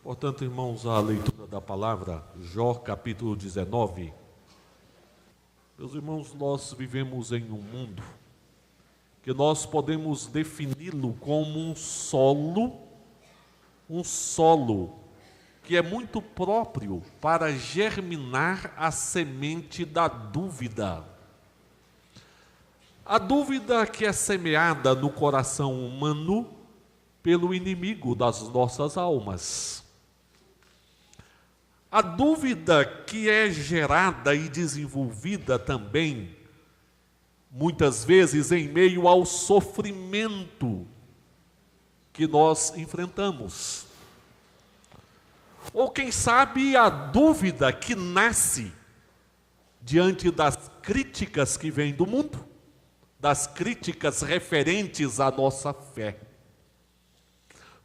Portanto, irmãos, a leitura da palavra, Jó capítulo 19. Meus irmãos, nós vivemos em um mundo que nós podemos defini-lo como um solo que é muito próprio para germinar a semente da dúvida. A dúvida que é semeada no coração humano pelo inimigo das nossas almas. A dúvida que é gerada e desenvolvida também, muitas vezes em meio ao sofrimento que nós enfrentamos. Ou quem sabe a dúvida que nasce diante das críticas que vêm do mundo, das críticas referentes à nossa fé.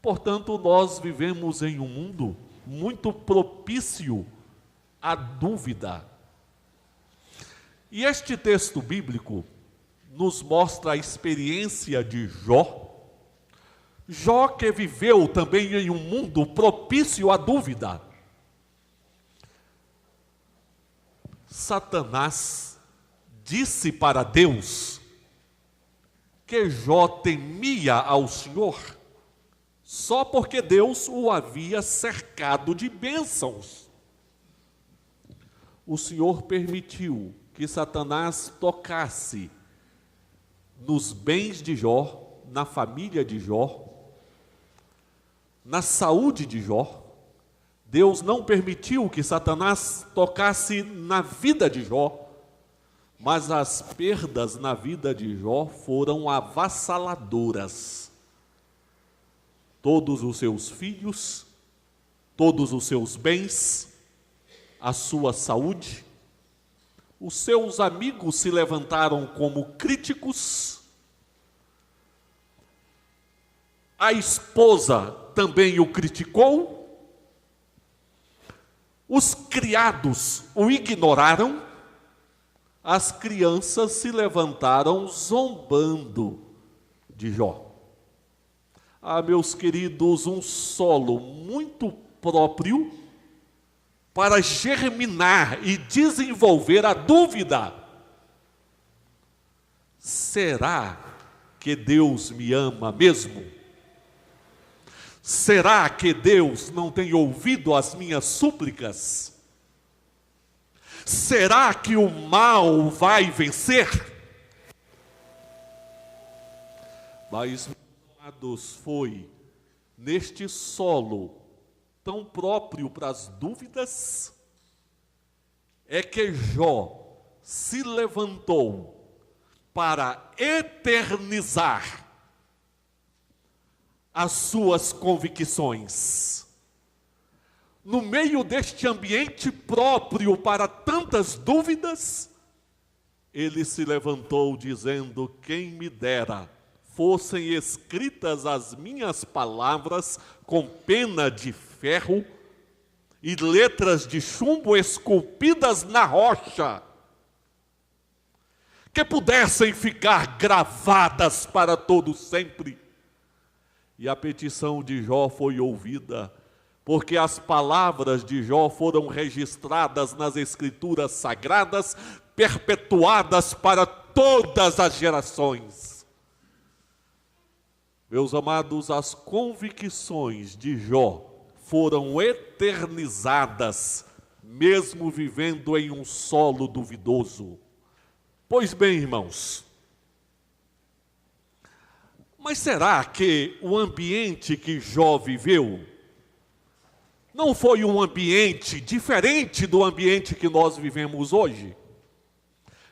Portanto, nós vivemos em um mundo muito propício à dúvida. E este texto bíblico nos mostra a experiência de Jó. Jó que viveu também em um mundo propício à dúvida. Satanás disse para Deus que Jó temia ao Senhor, só porque Deus o havia cercado de bênçãos. O Senhor permitiu que Satanás tocasse nos bens de Jó, na família de Jó, na saúde de Jó. Deus não permitiu que Satanás tocasse na vida de Jó, mas as perdas na vida de Jó foram avassaladoras. Todos os seus filhos, todos os seus bens, a sua saúde. Os seus amigos se levantaram como críticos. A esposa também o criticou. Os criados o ignoraram. As crianças se levantaram zombando de Jó. Ah, meus queridos, um solo muito próprio para germinar e desenvolver a dúvida. Será que Deus me ama mesmo? Será que Deus não tem ouvido as minhas súplicas? Será que o mal vai vencer? Mas, amados, foi neste solo tão próprio para as dúvidas, é que Jó se levantou para eternizar as suas convicções. No meio deste ambiente próprio para tantas dúvidas, ele se levantou dizendo: quem me dera fossem escritas as minhas palavras com pena de ferro e letras de chumbo esculpidas na rocha, que pudessem ficar gravadas para todo sempre. E a petição de Jó foi ouvida, porque as palavras de Jó foram registradas nas Escrituras Sagradas, perpetuadas para todas as gerações. Meus amados, as convicções de Jó foram eternizadas, mesmo vivendo em um solo duvidoso. Pois bem, irmãos, mas será que o ambiente que Jó viveu não foi um ambiente diferente do ambiente que nós vivemos hoje?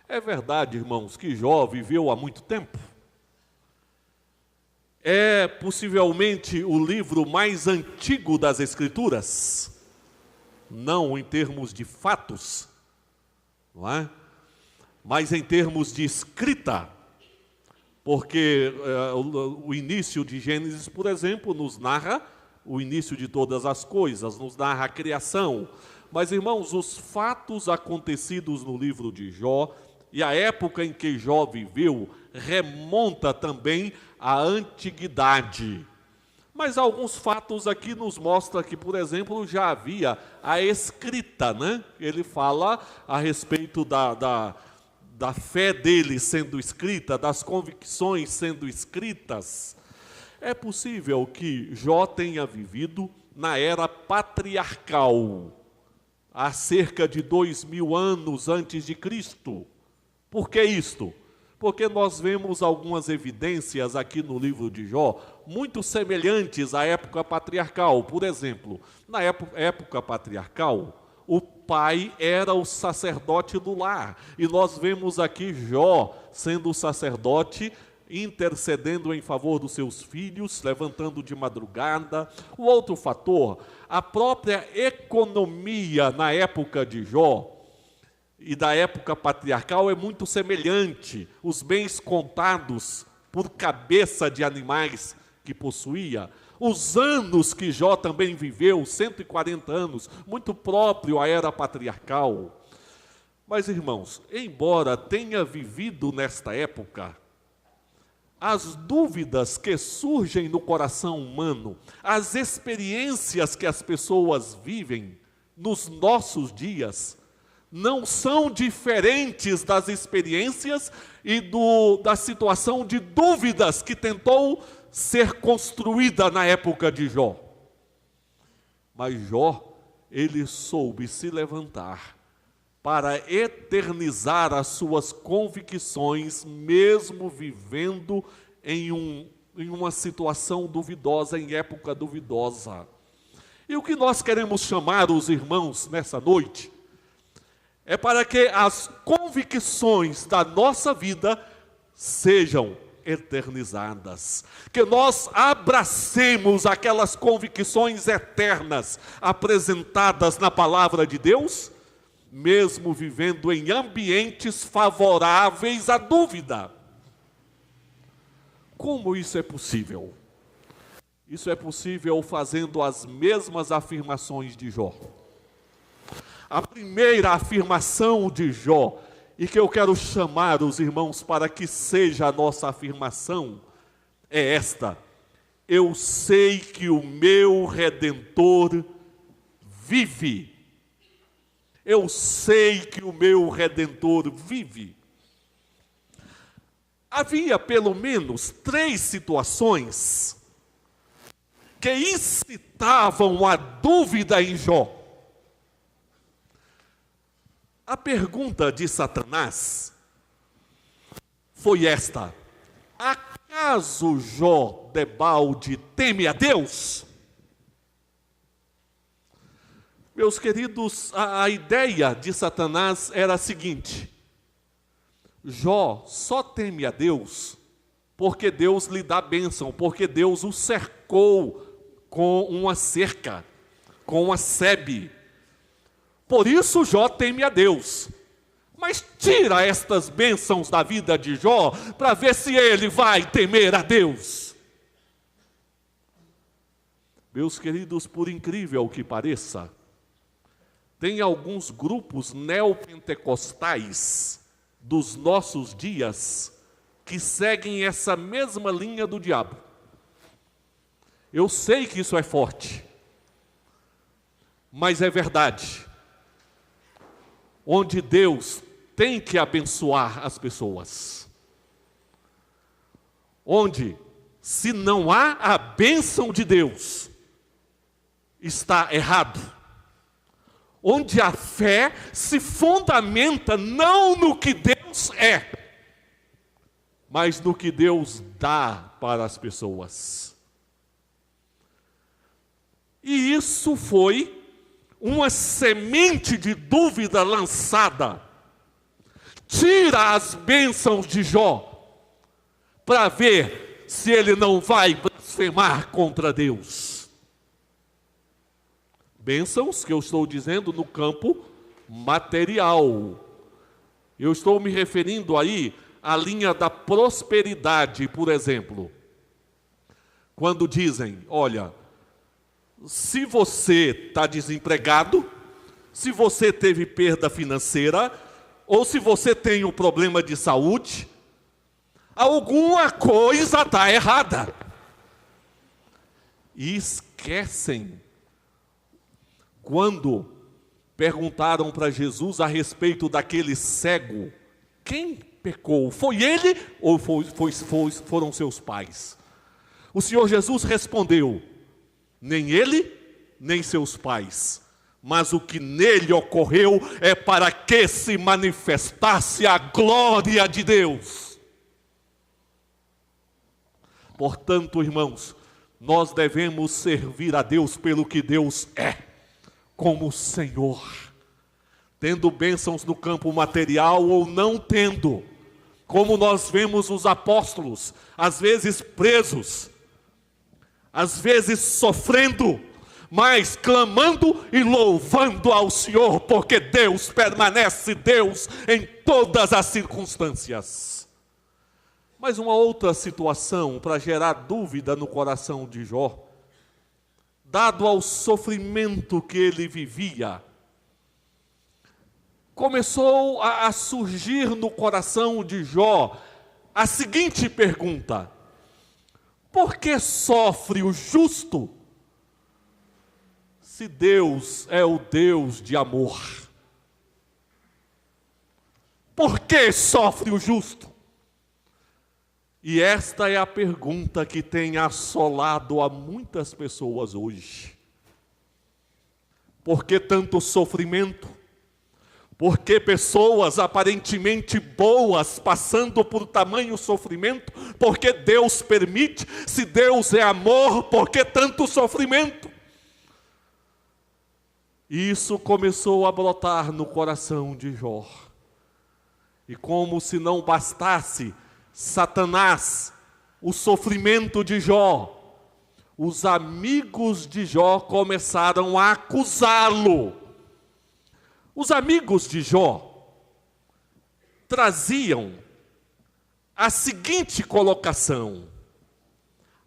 É verdade, irmãos, que Jó viveu há muito tempo. É possivelmente o livro mais antigo das Escrituras, não em termos de fatos, não é? Mas em termos de escrita, porque o início de Gênesis, por exemplo, nos narra o início de todas as coisas, nos narra a criação. Mas, irmãos, os fatos acontecidos no livro de Jó e a época em que Jó viveu remonta também à antiguidade. Mas alguns fatos aqui nos mostram que, por exemplo, já havia a escrita, né? Ele fala a respeito da fé dele sendo escrita, das convicções sendo escritas. É possível que Jó tenha vivido na era patriarcal, há cerca de 2000 anos antes de Cristo. Por que isto? Porque nós vemos algumas evidências aqui no livro de Jó, muito semelhantes à época patriarcal. Por exemplo, na época patriarcal, o pai era o sacerdote do lar. E nós vemos aqui Jó sendo o sacerdote, intercedendo em favor dos seus filhos, levantando de madrugada. O outro fator, a própria economia na época de Jó e da época patriarcal é muito semelhante. Os bens contados por cabeça de animais que possuía, os anos que Jó também viveu, 140 anos, muito próprio à era patriarcal. Mas, irmãos, embora tenha vivido nesta época, as dúvidas que surgem no coração humano, as experiências que as pessoas vivem nos nossos dias, não são diferentes das experiências e da situação de dúvidas que tentou ser construída na época de Jó. Mas Jó, ele soube se levantar para eternizar as suas convicções, mesmo vivendo em uma situação duvidosa, em época duvidosa. E o que nós queremos chamar os irmãos nessa noite é para que as convicções da nossa vida sejam eternizadas, que nós abracemos aquelas convicções eternas apresentadas na palavra de Deus, mesmo vivendo em ambientes favoráveis à dúvida. Como isso é possível? Isso é possível fazendo as mesmas afirmações de Jó. A primeira afirmação de Jó, e que eu quero chamar os irmãos para que seja a nossa afirmação, é esta: eu sei que o meu Redentor vive. Eu sei que o meu Redentor vive. Havia pelo menos 3 situações que incitavam a dúvida em Jó. A pergunta de Satanás foi esta: acaso Jó debalde teme a Deus? Meus queridos, a ideia de Satanás era a seguinte: Jó só teme a Deus porque Deus lhe dá bênção, porque Deus o cercou com uma cerca, com uma sebe. Por isso Jó teme a Deus. Mas tira estas bênçãos da vida de Jó para ver se ele vai temer a Deus. Meus queridos, por incrível que pareça, tem alguns grupos neopentecostais dos nossos dias que seguem essa mesma linha do diabo. Eu sei que isso é forte, mas é verdade. Onde Deus tem que abençoar as pessoas. Onde, se não há a bênção de Deus, está errado. Onde a fé se fundamenta não no que Deus é, mas no que Deus dá para as pessoas. E isso foi uma semente de dúvida lançada. Tira as bênçãos de Jó para ver se ele não vai blasfemar contra Deus. Bênçãos que eu estou dizendo no campo material. Eu estou me referindo aí à linha da prosperidade, por exemplo. Quando dizem, olha, se você está desempregado, se você teve perda financeira, ou se você tem um problema de saúde, alguma coisa está errada. e esquecem quando perguntaram para Jesus a respeito daquele cego: quem pecou? Foi ele ou foram seus pais? O Senhor Jesus respondeu: nem ele, nem seus pais, mas o que nele ocorreu é para que se manifestasse a glória de Deus. Portanto, irmãos, nós devemos servir a Deus pelo que Deus é, como Senhor, tendo bênçãos no campo material ou não tendo, como nós vemos os apóstolos, às vezes presos, às vezes sofrendo, mas clamando e louvando ao Senhor, porque Deus permanece Deus em todas as circunstâncias. Mas uma outra situação para gerar dúvida no coração de Jó, dado ao sofrimento que ele vivia, começou a surgir no coração de Jó a seguinte pergunta: por que sofre o justo, se Deus é o Deus de amor? Por que sofre o justo? E esta é a pergunta que tem assolado a muitas pessoas hoje. Por que tanto sofrimento? Por que pessoas aparentemente boas passando por tamanho sofrimento? Por que Deus permite? Se Deus é amor, por que tanto sofrimento? E isso começou a brotar no coração de Jó. E como se não bastasse Satanás, o sofrimento de Jó, os amigos de Jó começaram a acusá-lo. Os amigos de Jó traziam a seguinte colocação: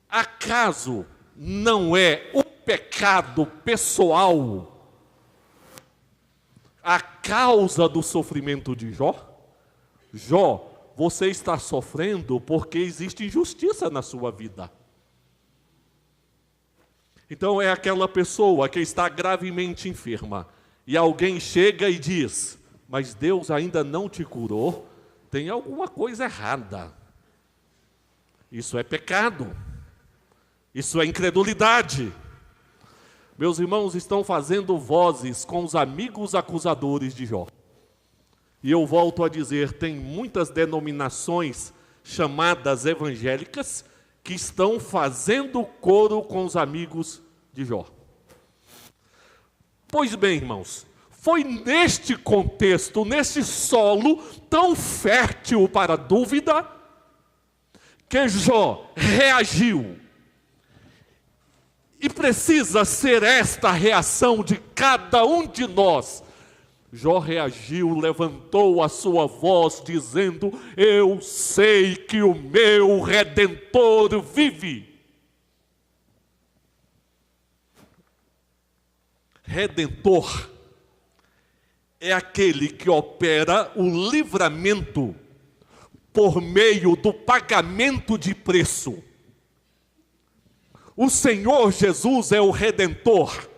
acaso não é o pecado pessoal a causa do sofrimento de Jó? Jó, você está sofrendo porque existe injustiça na sua vida. Então é aquela pessoa que está gravemente enferma e alguém chega e diz: mas Deus ainda não te curou, tem alguma coisa errada. Isso é pecado, isso é incredulidade. Meus irmãos, estão fazendo vozes com os amigos acusadores de Jó. E eu volto a dizer, tem muitas denominações chamadas evangélicas que estão fazendo coro com os amigos de Jó. Pois bem, irmãos, foi neste contexto, nesse solo tão fértil para a dúvida, que Jó reagiu. E precisa ser esta a reação de cada um de nós. Jó reagiu, levantou a sua voz, dizendo: eu sei que o meu Redentor vive. Redentor é aquele que opera o livramento por meio do pagamento de preço. O Senhor Jesus é o Redentor,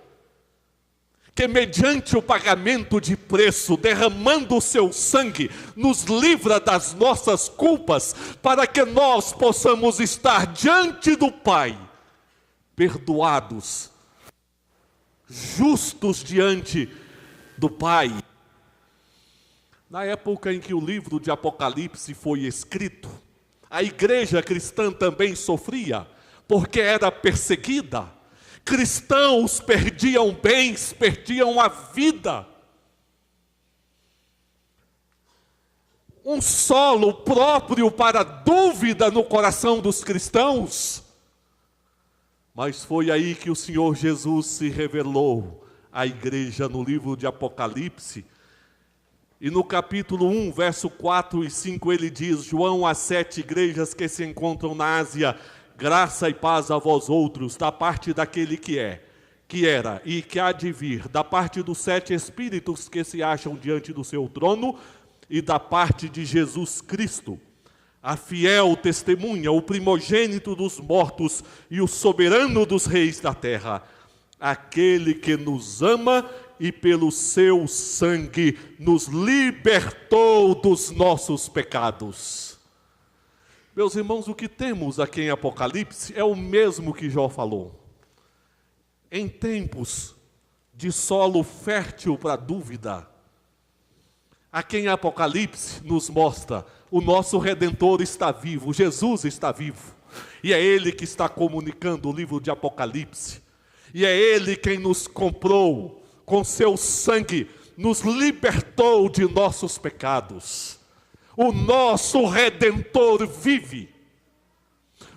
que mediante o pagamento de preço, derramando o seu sangue, nos livra das nossas culpas, para que nós possamos estar diante do Pai, perdoados, justos diante do Pai. Na época em que o livro de Apocalipse foi escrito, a igreja cristã também sofria, porque era perseguida. Cristãos perdiam bens, perdiam a vida. Um solo próprio para dúvida no coração dos cristãos. Mas foi aí que o Senhor Jesus se revelou à igreja no livro de Apocalipse. E no capítulo 1, verso 4 e 5, ele diz: João, às 7 igrejas que se encontram na Ásia, graça e paz a vós outros, da parte daquele que é, que era e que há de vir, da parte dos 7 espíritos que se acham diante do seu trono e da parte de Jesus Cristo, a fiel testemunha, o primogênito dos mortos e o soberano dos reis da terra, aquele que nos ama e pelo seu sangue nos libertou dos nossos pecados. Meus irmãos, o que temos aqui em Apocalipse é o mesmo que Jó falou. Em tempos de solo fértil para dúvida, aqui em Apocalipse nos mostra: o nosso Redentor está vivo, Jesus está vivo. E é Ele que está comunicando o livro de Apocalipse. E é Ele quem nos comprou com seu sangue, nos libertou de nossos pecados. O nosso Redentor vive.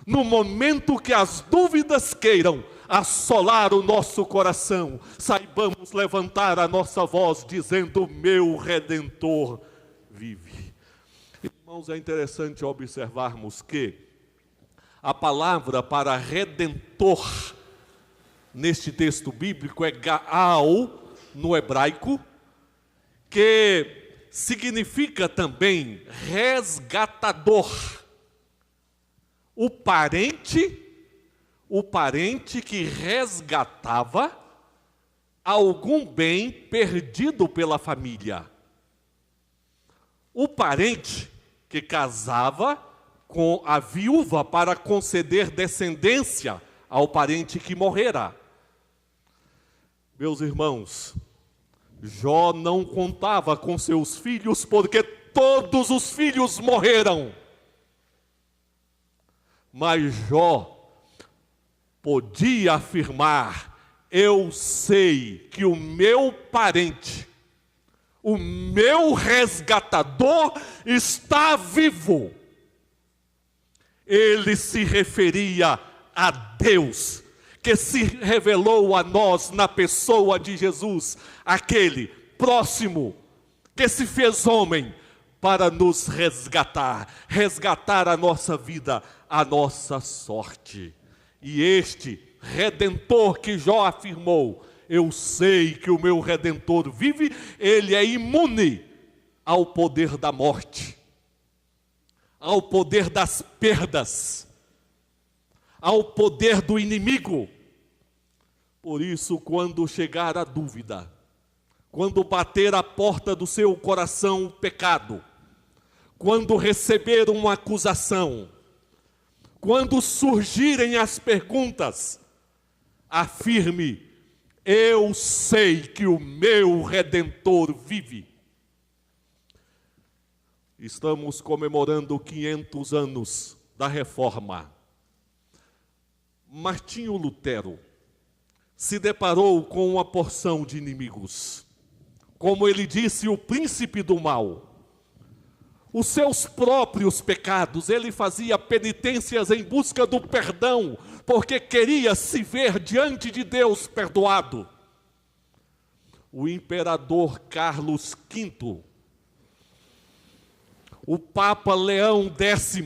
No momento que as dúvidas queiram assolar o nosso coração, saibamos levantar a nossa voz dizendo: meu Redentor vive. Irmãos, é interessante observarmos que a palavra para redentor neste texto bíblico é Gaal, no hebraico, que significa também resgatador. O parente que resgatava algum bem perdido pela família. O parente que casava com a viúva para conceder descendência ao parente que morrera. Meus irmãos, Jó não contava com seus filhos porque todos os filhos morreram. Mas Jó podia afirmar: eu sei que o meu parente, o meu resgatador está vivo. Ele se referia a Deus, que se revelou a nós na pessoa de Jesus, aquele próximo, que se fez homem para nos resgatar a nossa vida, a nossa sorte. E este Redentor que Jó afirmou: eu sei que o meu Redentor vive, ele é imune ao poder da morte, ao poder das perdas, ao poder do inimigo. Por isso, quando chegar a dúvida, quando bater a porta do seu coração o pecado, quando receber uma acusação, quando surgirem as perguntas, afirme: eu sei que o meu Redentor vive. Estamos comemorando 500 anos da Reforma. Martinho Lutero se deparou com uma porção de inimigos. Como ele disse, o príncipe do mal. Os seus próprios pecados, ele fazia penitências em busca do perdão, porque queria se ver diante de Deus perdoado. O imperador Carlos V, o Papa Leão X,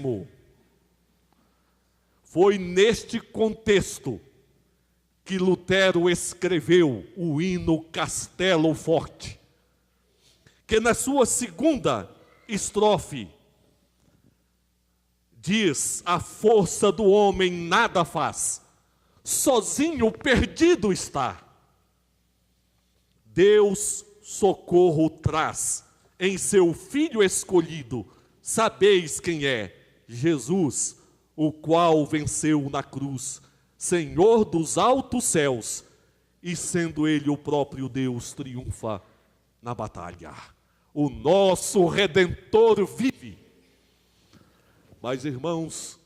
foi neste contexto que Lutero escreveu o hino Castelo Forte, que na sua segunda estrofe diz: a força do homem nada faz, sozinho perdido está. Deus socorro traz em seu Filho escolhido, sabeis quem é? Jesus, o qual venceu na cruz, Senhor dos altos céus, e sendo Ele o próprio Deus, triunfa na batalha. O nosso Redentor vive. Mas, irmãos,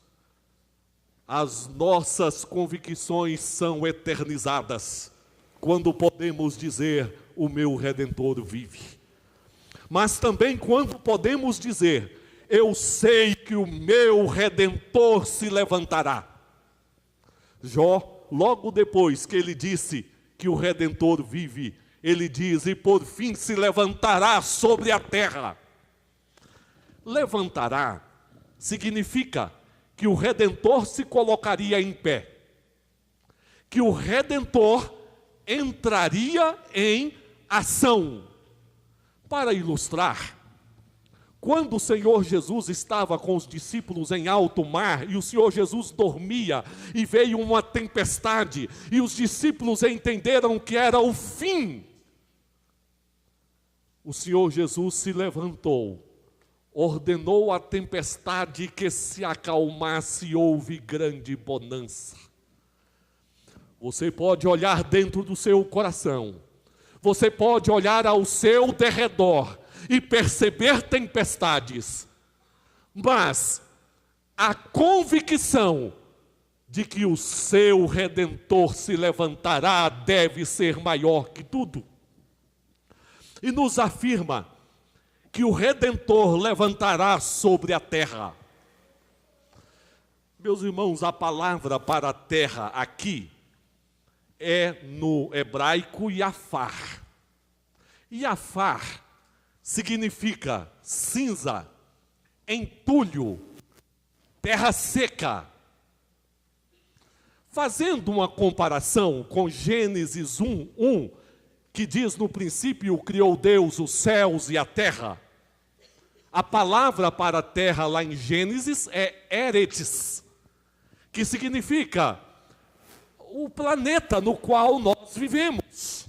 as nossas convicções são eternizadas quando podemos dizer: o meu Redentor vive. Mas também quando podemos dizer: eu sei que o meu Redentor se levantará. Jó, logo depois que ele disse que o Redentor vive, ele diz: e por fim se levantará sobre a terra. Levantará significa que o Redentor se colocaria em pé, que o Redentor entraria em ação. Para ilustrar, quando o Senhor Jesus estava com os discípulos em alto mar, e o Senhor Jesus dormia, e veio uma tempestade, e os discípulos entenderam que era o fim, o Senhor Jesus se levantou, ordenou à tempestade que se acalmasse, e houve grande bonança. Você pode olhar dentro do seu coração, você pode olhar ao seu derredor e perceber tempestades, mas a convicção de que o seu Redentor se levantará deve ser maior que tudo. E nos afirma que o Redentor levantará sobre a terra. Meus irmãos, a palavra para a terra aqui é no hebraico Yafar. Yafar significa cinza, entulho, terra seca. Fazendo uma comparação com Gênesis 1:1, que diz: no princípio criou Deus os céus e a terra. A palavra para a terra lá em Gênesis é Eretz, que significa o planeta no qual nós vivemos.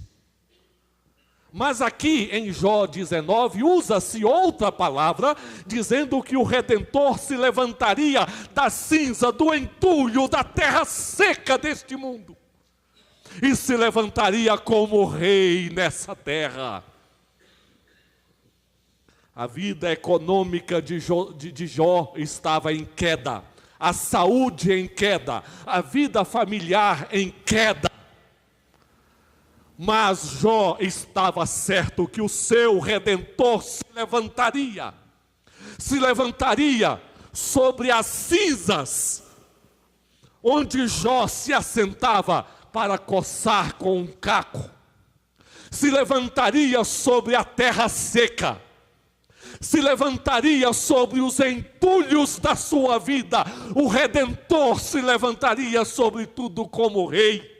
Mas aqui em Jó 19 usa-se outra palavra, dizendo que o Redentor se levantaria da cinza, do entulho, da terra seca deste mundo, e se levantaria como rei nessa terra. A vida econômica de Jó estava em queda, a saúde em queda, a vida familiar em queda. Mas Jó estava certo que o seu Redentor se levantaria sobre as cinzas, onde Jó se assentava para coçar com um caco, se levantaria sobre a terra seca, se levantaria sobre os entulhos da sua vida. O Redentor se levantaria sobre tudo como rei.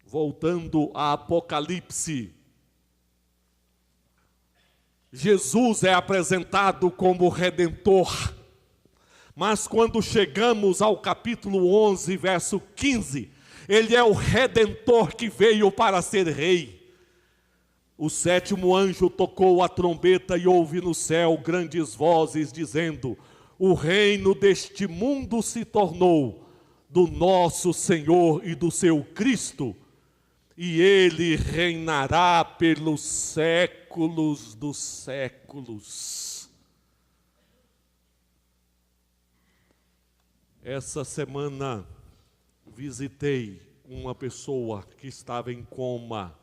Voltando a Apocalipse, Jesus é apresentado como Redentor, mas quando chegamos ao capítulo 11, verso 15, ele é o Redentor que veio para ser rei. O sétimo anjo tocou a trombeta e houve no céu grandes vozes dizendo: o reino deste mundo se tornou do nosso Senhor e do seu Cristo, e ele reinará pelos séculos dos séculos. Essa semana visitei uma pessoa que estava em coma.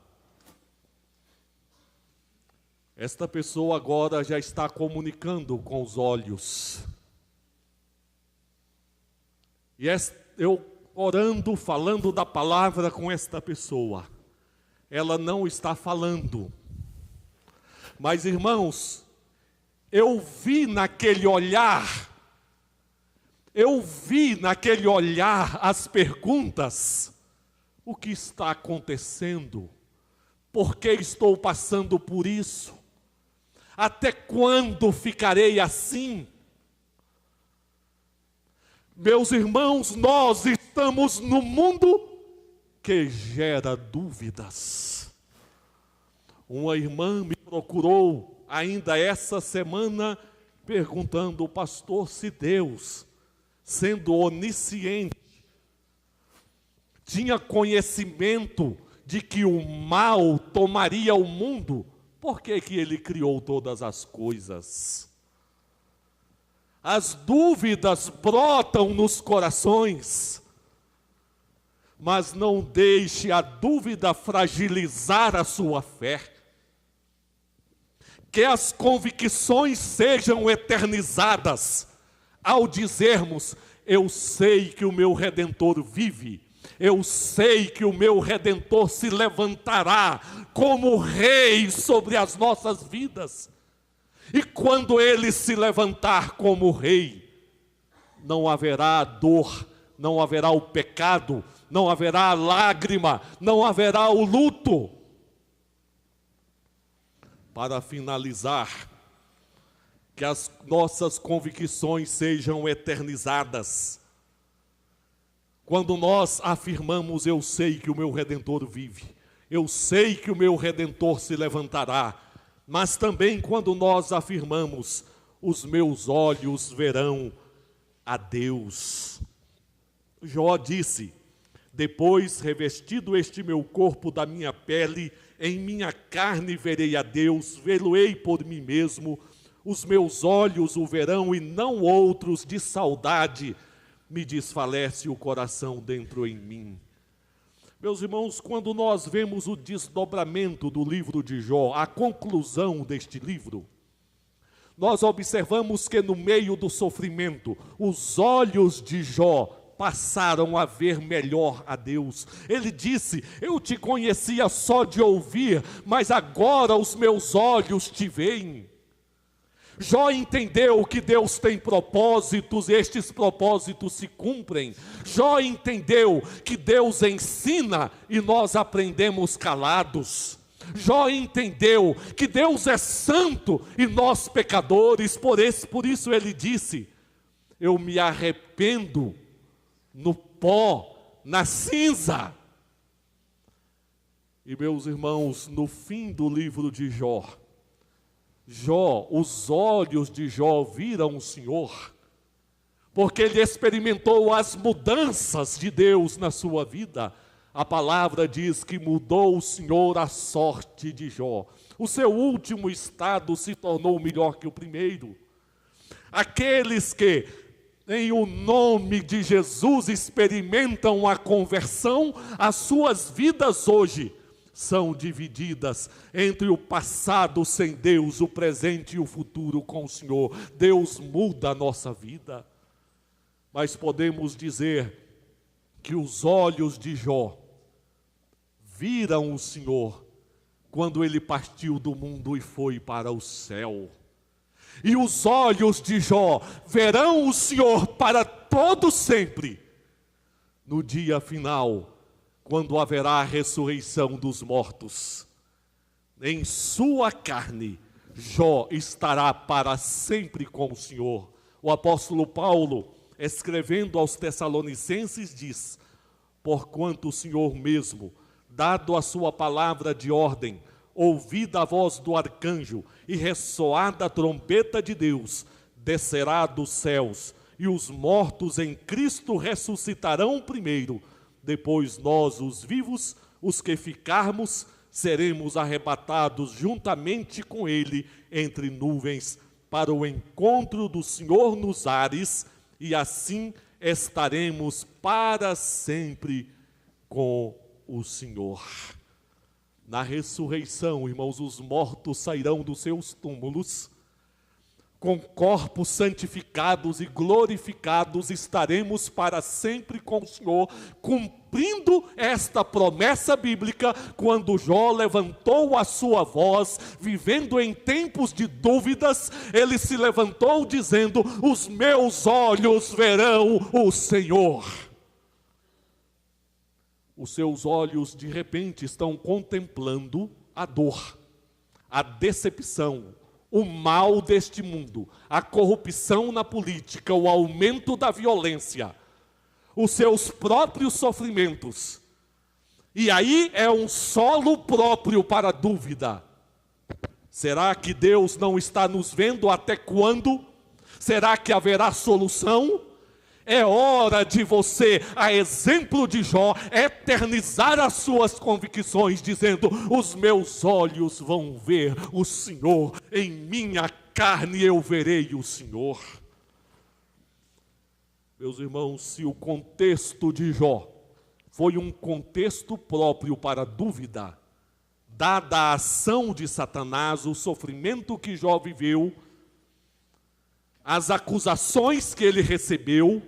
Esta pessoa agora já está comunicando com os olhos. E eu orando, falando da palavra com esta pessoa, ela não está falando. Mas, irmãos, eu vi naquele olhar as perguntas: o que está acontecendo? Por que estou passando por isso? Até quando ficarei assim? Meus irmãos, nós estamos no mundo que gera dúvidas. Uma irmã me procurou ainda essa semana perguntando: pastor, se Deus, sendo onisciente, tinha conhecimento de que o mal tomaria o mundo, por que que ele criou todas as coisas? As dúvidas brotam nos corações, mas não deixe a dúvida fragilizar a sua fé. Que as convicções sejam eternizadas ao dizermos: eu sei que o meu Redentor vive, eu sei que o meu Redentor se levantará como rei sobre as nossas vidas. E quando ele se levantar como rei, não haverá dor, não haverá o pecado, não haverá a lágrima, não haverá o luto. para finalizar, que as nossas convicções sejam eternizadas. Quando nós afirmamos, eu sei que o meu Redentor vive, eu sei que o meu Redentor se levantará, mas também quando nós afirmamos, os meus olhos verão a Deus. Jó disse, depois revestido este meu corpo da minha pele, em minha carne verei a Deus, vê-lo-ei por mim mesmo, os meus olhos o verão e não outros, de saudade me desfalece o coração dentro em mim. Meus irmãos, quando nós vemos o desdobramento do livro de Jó, a conclusão deste livro, nós observamos que no meio do sofrimento, os olhos de Jó passaram a ver melhor a Deus. Ele disse, eu te conhecia só de ouvir, mas agora os meus olhos te veem. Jó entendeu que Deus tem propósitos, e estes propósitos se cumprem. Jó entendeu que Deus ensina e nós aprendemos calados. Jó entendeu que Deus é santo e nós pecadores, por isso ele disse, eu me arrependo no pó, na cinza. E meus irmãos, no fim do livro de Jó, os olhos de Jó viram o Senhor, porque ele experimentou as mudanças de Deus na sua vida. A palavra diz que mudou o Senhor a sorte de Jó. O seu último estado se tornou melhor que o primeiro. Aqueles que, em o nome de Jesus, experimentam a conversão, as suas vidas hoje são divididas entre o passado sem Deus, o presente e o futuro com o Senhor. Deus muda a nossa vida. Mas podemos dizer que os olhos de Jó viram o Senhor quando ele partiu do mundo e foi para o céu. E os olhos de Jó verão o Senhor para todo sempre, no dia final, quando haverá a ressurreição dos mortos. Em sua carne, Jó estará para sempre com o Senhor. O apóstolo Paulo, escrevendo aos Tessalonicenses, diz, porquanto o Senhor mesmo, dado a sua palavra de ordem, ouvida a voz do arcanjo e ressoada a trombeta de Deus, descerá dos céus, e os mortos em Cristo ressuscitarão primeiro. Depois nós, os vivos, os que ficarmos, seremos arrebatados juntamente com ele entre nuvens para o encontro do Senhor nos ares, e assim estaremos para sempre com o Senhor. Na ressurreição, irmãos, os mortos sairão dos seus túmulos, com corpos santificados e glorificados, estaremos para sempre com o Senhor, cumprindo esta promessa bíblica, quando Jó levantou a sua voz, vivendo em tempos de dúvidas, ele se levantou dizendo, os meus olhos verão o Senhor. Os seus olhos, de repente, estão contemplando a dor, a decepção, o mal deste mundo, a corrupção na política, o aumento da violência, os seus próprios sofrimentos. E aí é um solo próprio para a dúvida. Será que Deus não está nos vendo até quando? Será que haverá solução? É hora de você, a exemplo de Jó, eternizar as suas convicções, dizendo, os meus olhos vão ver o Senhor, em minha carne eu verei o Senhor. Meus irmãos, se o contexto de Jó foi um contexto próprio para a dúvida, dada a ação de Satanás, o sofrimento que Jó viveu, as acusações que ele recebeu,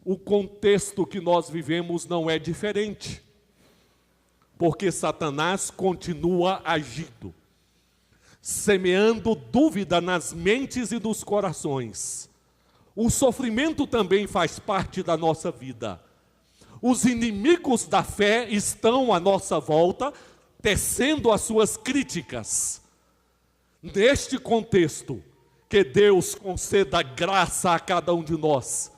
o contexto que nós vivemos não é diferente, porque Satanás continua agindo, semeando dúvida nas mentes e nos corações. O sofrimento também faz parte da nossa vida. Os inimigos da fé estão à nossa volta, tecendo as suas críticas. Neste contexto, que Deus conceda graça a cada um de nós,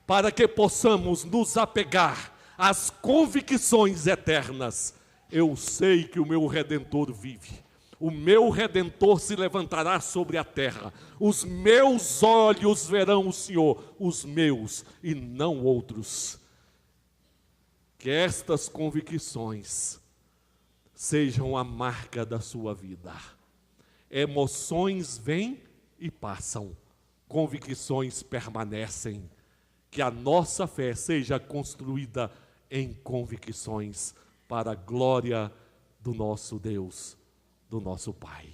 para que possamos nos apegar às convicções eternas. Eu sei que o meu Redentor vive. O meu Redentor se levantará sobre a terra. Os meus olhos verão o Senhor, os meus e não outros. Que estas convicções sejam a marca da sua vida. Emoções vêm e passam, convicções permanecem. Que a nossa fé seja construída em convicções para a glória do nosso Deus, do nosso Pai.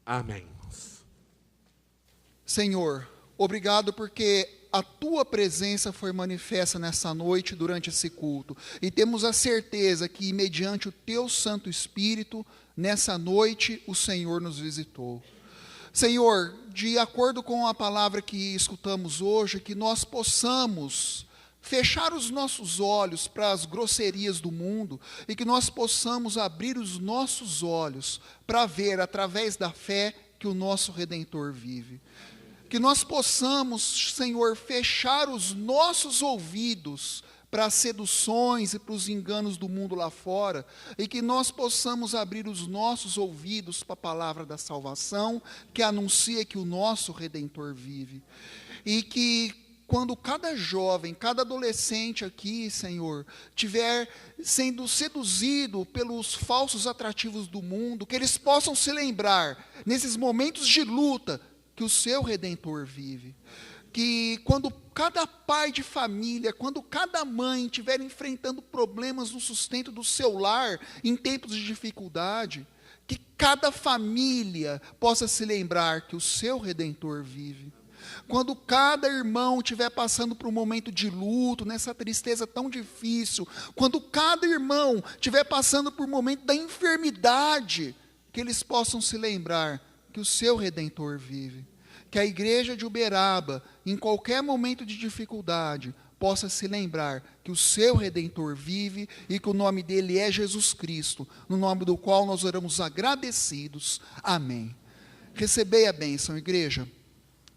Amém. Senhor, obrigado porque a tua presença foi manifesta nessa noite durante esse culto. E temos a certeza que, mediante o teu Santo Espírito, nessa noite o Senhor nos visitou. Senhor, de acordo com a palavra que escutamos hoje, que nós possamos fechar os nossos olhos para as grosserias do mundo e que nós possamos abrir os nossos olhos para ver, através da fé, que o nosso Redentor vive. Que nós possamos, Senhor, fechar os nossos ouvidos para as seduções e para os enganos do mundo lá fora, e que nós possamos abrir os nossos ouvidos para a palavra da salvação, que anuncia que o nosso Redentor vive. E que quando cada jovem, cada adolescente aqui, Senhor, estiver sendo seduzido pelos falsos atrativos do mundo, que eles possam se lembrar, nesses momentos de luta, que o seu Redentor vive. Que quando cada pai de família, quando cada mãe estiver enfrentando problemas no sustento do seu lar, em tempos de dificuldade, que cada família possa se lembrar que o seu Redentor vive. Quando cada irmão estiver passando por um momento de luto, nessa tristeza tão difícil, quando cada irmão estiver passando por um momento da enfermidade, que eles possam se lembrar que o seu Redentor vive. Que a igreja de Uberaba, em qualquer momento de dificuldade, possa se lembrar que o seu Redentor vive e que o nome dele é Jesus Cristo, no nome do qual nós oramos agradecidos. Amém. Recebei a bênção, igreja.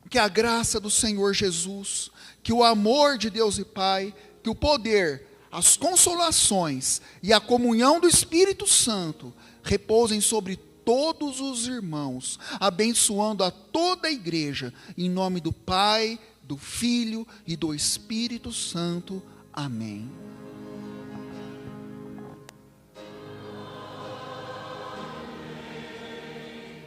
Que a graça do Senhor Jesus, que o amor de Deus e Pai, que o poder, as consolações e a comunhão do Espírito Santo repousem sobre todos os irmãos, abençoando a toda a igreja, em nome do Pai, do Filho e do Espírito Santo. Amém.